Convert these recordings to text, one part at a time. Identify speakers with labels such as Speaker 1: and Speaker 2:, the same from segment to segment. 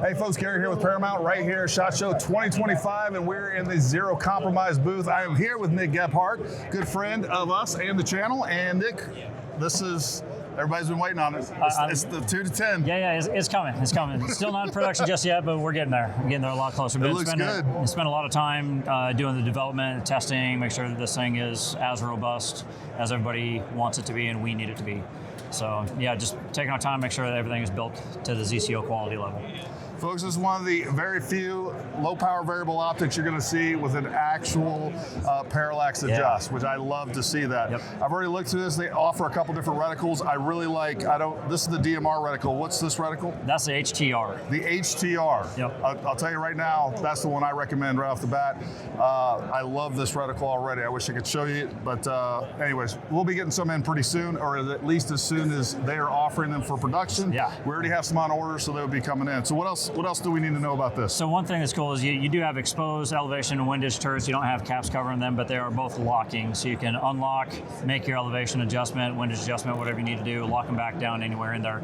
Speaker 1: Hey folks, Gary here with Paramount, right here at SHOT Show 2025, and we're in the Zero Compromise booth. I am here with Nick Gebhardt, good friend of us and the channel. And Nick, this is, everybody's been waiting on it. It's the 2 to 10.
Speaker 2: Yeah, it's coming. It's coming. It's still not in production just yet, but we're getting there. We're getting there a lot closer.
Speaker 1: It looks good.
Speaker 2: We spent a lot of time doing the development, testing, make sure that this thing is as robust as everybody wants it to be and we need it to be. So yeah, just taking our time, make sure that everything is built to the ZCO quality level.
Speaker 1: Folks, this is one of the very few low-power variable optics you're going to see with an actual parallax adjust, which I love to see that.
Speaker 2: Yep.
Speaker 1: I've already looked through this. They offer a couple different reticles. I really like, this is the DMR reticle. What's this reticle?
Speaker 2: That's the HTR.
Speaker 1: The HTR.
Speaker 2: Yep.
Speaker 1: I'll tell you right now, that's the one I recommend right off the bat. I love this reticle already. I wish I could show you, but anyways, we'll be getting some in pretty soon, or at least as soon as they are offering them for production.
Speaker 2: Yeah.
Speaker 1: We already have some on order, so they'll be coming in. So what else do we need to know about this?
Speaker 2: So one thing that's cool is you do have exposed elevation and windage turrets. You don't have caps covering them, but they are both locking. So you can unlock, make your elevation adjustment, windage adjustment, whatever you need to do, lock them back down anywhere in there.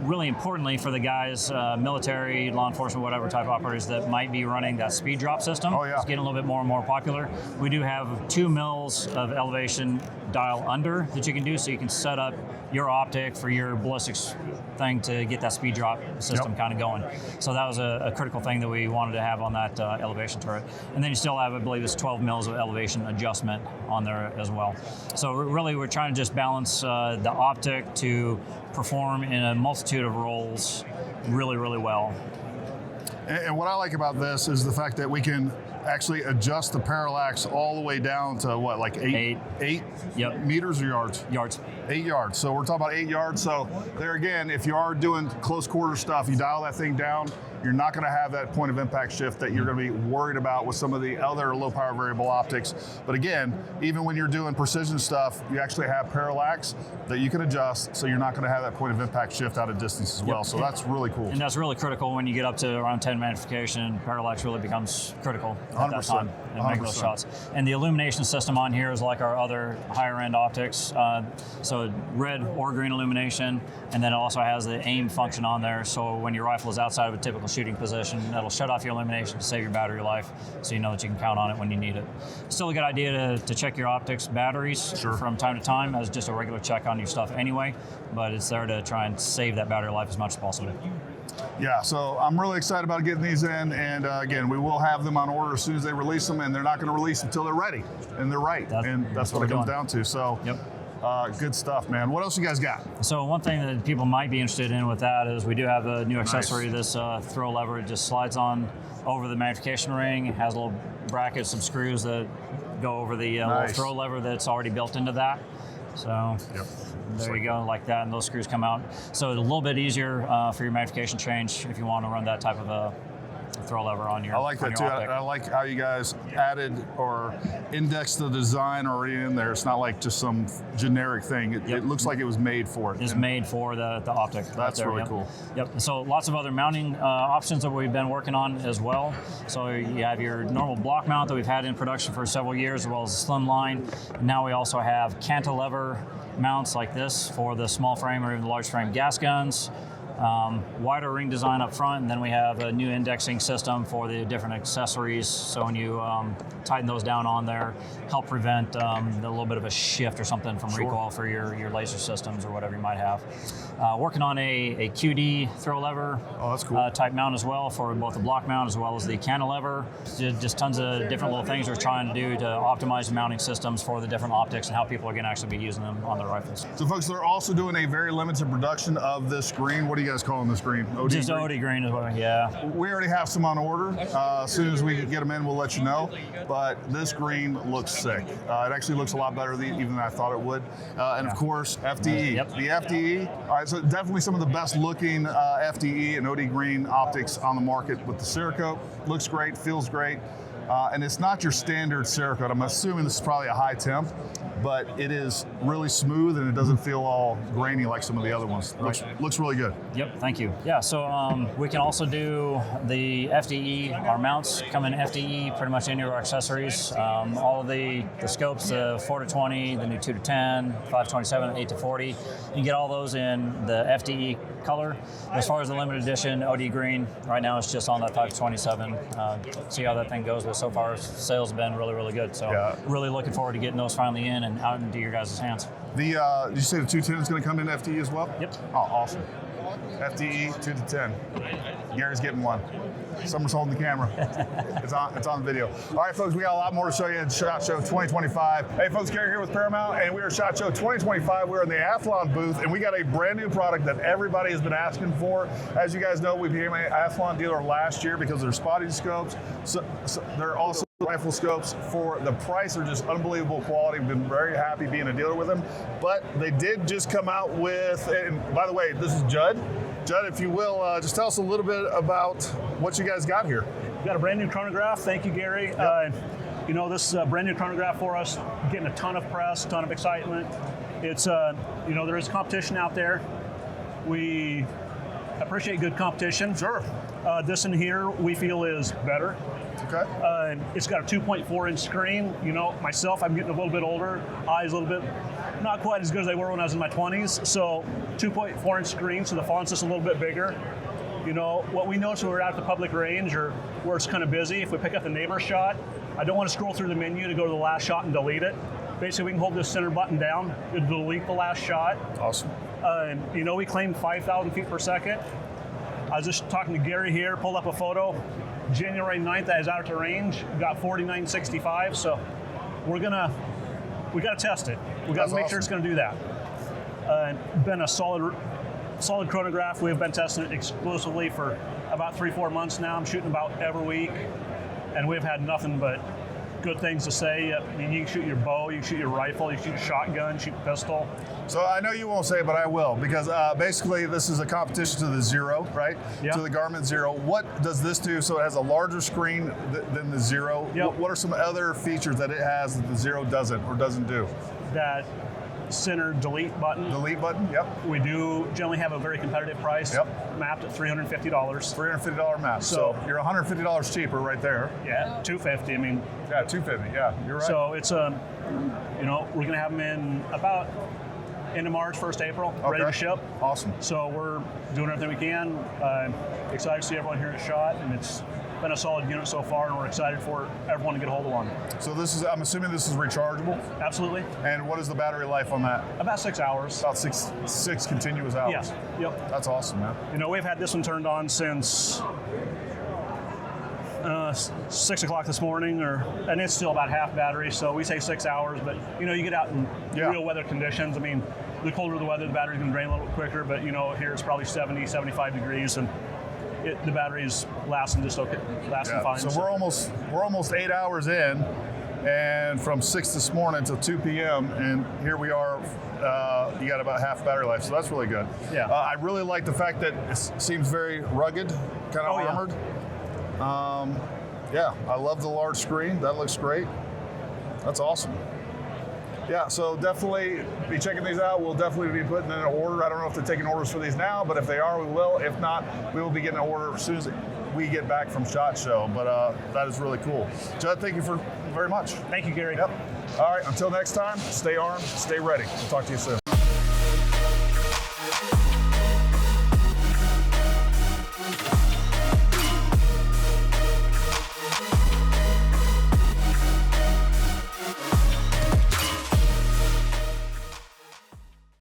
Speaker 2: Really importantly for the guys, military, law enforcement, whatever type of operators that might be running that speed drop system.
Speaker 1: Oh, yeah.
Speaker 2: It's getting a little bit more and more popular. We do have 2 mils of elevation dial under that you can do, so you can set up your optic for your ballistics thing to get that speed drop system kind of going. So that was a critical thing that we wanted to have on that elevation turret. And then you still have, I believe it's 12 mils of elevation adjustment on there as well. So really we're trying to just balance the optic to perform in a multitude of roles really, really well.
Speaker 1: And what I like about this is the fact that we can actually adjust the parallax all the way down to what, like eight
Speaker 2: Yep.
Speaker 1: meters or yards?
Speaker 2: Yards.
Speaker 1: 8 yards. So we're talking about 8 yards. So there again, if you are doing close quarter stuff, you dial that thing down, you're not going to have that point of impact shift that you're going to be worried about with some of the other low power variable optics. But again, even when you're doing precision stuff, you actually have parallax that you can adjust, so you're not going to have that point of impact shift out of distance as well. So that's really cool.
Speaker 2: And that's really critical when you get up to around 10 magnification. Parallax really becomes critical at that time and make those shots. And the illumination system on here is like our other higher end optics. So red or green illumination, and then it also has the aim function on there. So when your rifle is outside of a typical shooting position, it'll shut off your illumination to save your battery life, so you know that you can count on it when you need it. Still a good idea to check your optics batteries from time to time as just a regular check on your stuff anyway, but it's there to try and save that battery life as much as possible.
Speaker 1: Yeah, so I'm really excited about getting these in, and again, we will have them on order as soon as they release them, and they're not going to release until they're ready, and they're right, and that's what it comes down to. So.
Speaker 2: Yep.
Speaker 1: Good stuff, man. What else you guys got?
Speaker 2: So one thing that people might be interested in with that is we do have a new accessory, this throw lever. It just slides on over the magnification ring. It has a little bracket, some screws that go over the little throw lever that's already built into that. So there you go, like that, and those screws come out. So it's a little bit easier for your magnification change if you want to run that type of a throw lever on your.
Speaker 1: I like that too. I like how you guys added or indexed the design already in there. It's not like just some generic thing. It looks like it was made for it.
Speaker 2: It's made for the optic.
Speaker 1: That's really cool.
Speaker 2: Yep. So lots of other mounting options that we've been working on as well. So you have your normal block mount that we've had in production for several years, as well as a slim line. Now we also have cantilever mounts like this for the small frame or even the large frame gas guns. Wider ring design up front, and then we have a new indexing system for the different accessories. So when you tighten those down on there, help prevent a little bit of a shift or something from recoil for your laser systems or whatever you might have. Working on a QD throw lever type mount as well for both the block mount as well as the cantilever. Just tons of different little things we're trying to do to optimize the mounting systems for the different optics and how people are going to actually be using them on their rifles.
Speaker 1: So folks, they're also doing a very limited production of this green. What do you guys calling this green? OD
Speaker 2: just
Speaker 1: green?
Speaker 2: OD green as well, yeah.
Speaker 1: We already have some on order. As soon as we get them in, we'll let you know. But this green looks sick. It actually looks a lot better even than I thought it would. And of course, FDE. The FDE, all right, so definitely some of the best looking FDE and OD green optics on the market with the Cerakote. Looks great, feels great. And it's not your standard Cerakote. I'm assuming this is probably a high temp, but it is really smooth and it doesn't feel all grainy like some of the other ones. Looks really good.
Speaker 2: Yep, thank you. Yeah, so we can also do the FDE. Our mounts come in FDE pretty much into our accessories. All of the scopes, the 4 to 20, the new 2 to 10, 5 to 27, 8 to 40. You can get all those in the FDE color. As far as the limited edition OD green, right now it's just on that 5 to 27. See how that thing goes, but so far sales have been really, really good. So really looking forward to getting those finally in and out into your guys' hands.
Speaker 1: Did you say the 210 is going to come in FDE as well?
Speaker 2: Yep.
Speaker 1: Oh, awesome. FDE 2 to 10. Gary's getting one. Summer's holding the camera. It's on video. All right, folks, we got a lot more to show you at SHOT Show 2025. Hey, folks, Gary here with Paramount, and we are at SHOT Show 2025. We're in the Athlon booth, and we got a brand new product that everybody has been asking for. As you guys know, we became an Athlon dealer last year because they're spotting scopes. So they're also rifle scopes. For the price, they're just unbelievable quality. We've been very happy being a dealer with them. But they did just come out with, and by the way, this is Judd. Judd, if you will, just tell us a little bit about what you guys got here.
Speaker 3: We've got a brand new chronograph. Thank you, Gary.
Speaker 1: Yep.
Speaker 3: This is a brand new chronograph for us, getting a ton of press, a ton of excitement. It's, there is competition out there. We appreciate good competition.
Speaker 1: Sure.
Speaker 3: This in here we feel is better.
Speaker 1: Okay.
Speaker 3: It's got a 2.4 inch screen. Myself, I'm getting a little bit older. Eyes a little bit not quite as good as they were when I was in my 20s. So 2.4 inch screen, so the font's just a little bit bigger. What we notice when we're out at the public range or where it's kind of busy, if we pick up the neighbor shot, I don't want to scroll through the menu to go to the last shot and delete it. Basically, we can hold this center button down to delete the last shot.
Speaker 1: Awesome.
Speaker 3: We claim 5,000 feet per second. I was just talking to Gary here, pulled up a photo. January 9th, I was out at the range, got 49.65, so we got to test it. We got to make sure it's going to do that. Been a solid chronograph. We've been testing it exclusively for about 3-4 months now. I'm shooting about every week, and we've had nothing but good things to say. I mean, you can shoot your bow, you can shoot your rifle, you can shoot a shotgun, shoot a pistol.
Speaker 1: So I know you won't say it, but I will, because basically this is a competition to the Zero, right?
Speaker 3: Yep.
Speaker 1: To the Garmin Zero. What does this do? So it has a larger screen than the Zero.
Speaker 3: Yep.
Speaker 1: What are some other features that it has that the Zero doesn't or doesn't do?
Speaker 3: That center delete button.
Speaker 1: Delete button, yep.
Speaker 3: We do generally have a very competitive price, mapped at $350.
Speaker 1: $350 map. So you're $150 cheaper right there.
Speaker 3: Yeah, $250. I mean,
Speaker 1: yeah, $250. Yeah, you're right.
Speaker 3: So it's we're going to have them in about end of March, 1st April, ready to ship.
Speaker 1: Awesome.
Speaker 3: So we're doing everything we can. Excited to see everyone here at SHOT, and it's been a solid unit so far, and we're excited for everyone to get a hold of one.
Speaker 1: So I'm assuming this is rechargeable?
Speaker 3: Absolutely.
Speaker 1: And what is the battery life on that?
Speaker 3: About 6 hours.
Speaker 1: About six continuous hours?
Speaker 3: Yes. Yep.
Speaker 1: That's awesome, man.
Speaker 3: We've had this one turned on since 6 o'clock this morning, and it's still about half battery, so we say 6 hours, but you get out in real weather conditions. I mean, the colder the weather, the battery's gonna drain a little bit quicker, but here it's probably 70, 75 degrees, and the battery's lasting just okay, fine.
Speaker 1: So we're almost 8 hours in, and from 6 this morning till 2 p.m., and here we are. You got about half battery life, so that's really good.
Speaker 3: Yeah.
Speaker 1: I really like the fact that it seems very rugged, kind of armored. I love the large screen. That looks great. That's awesome. Yeah, so definitely be checking these out. We'll definitely be putting in an order. I don't know if they're taking orders for these now, but if they are, we will. If not, we will be getting an order as soon as we get back from SHOT Show. But that is really cool. Judd, thank you very much.
Speaker 3: Thank you, Gary.
Speaker 1: Yep. All right, until next time, stay armed, stay ready. We'll talk to you soon.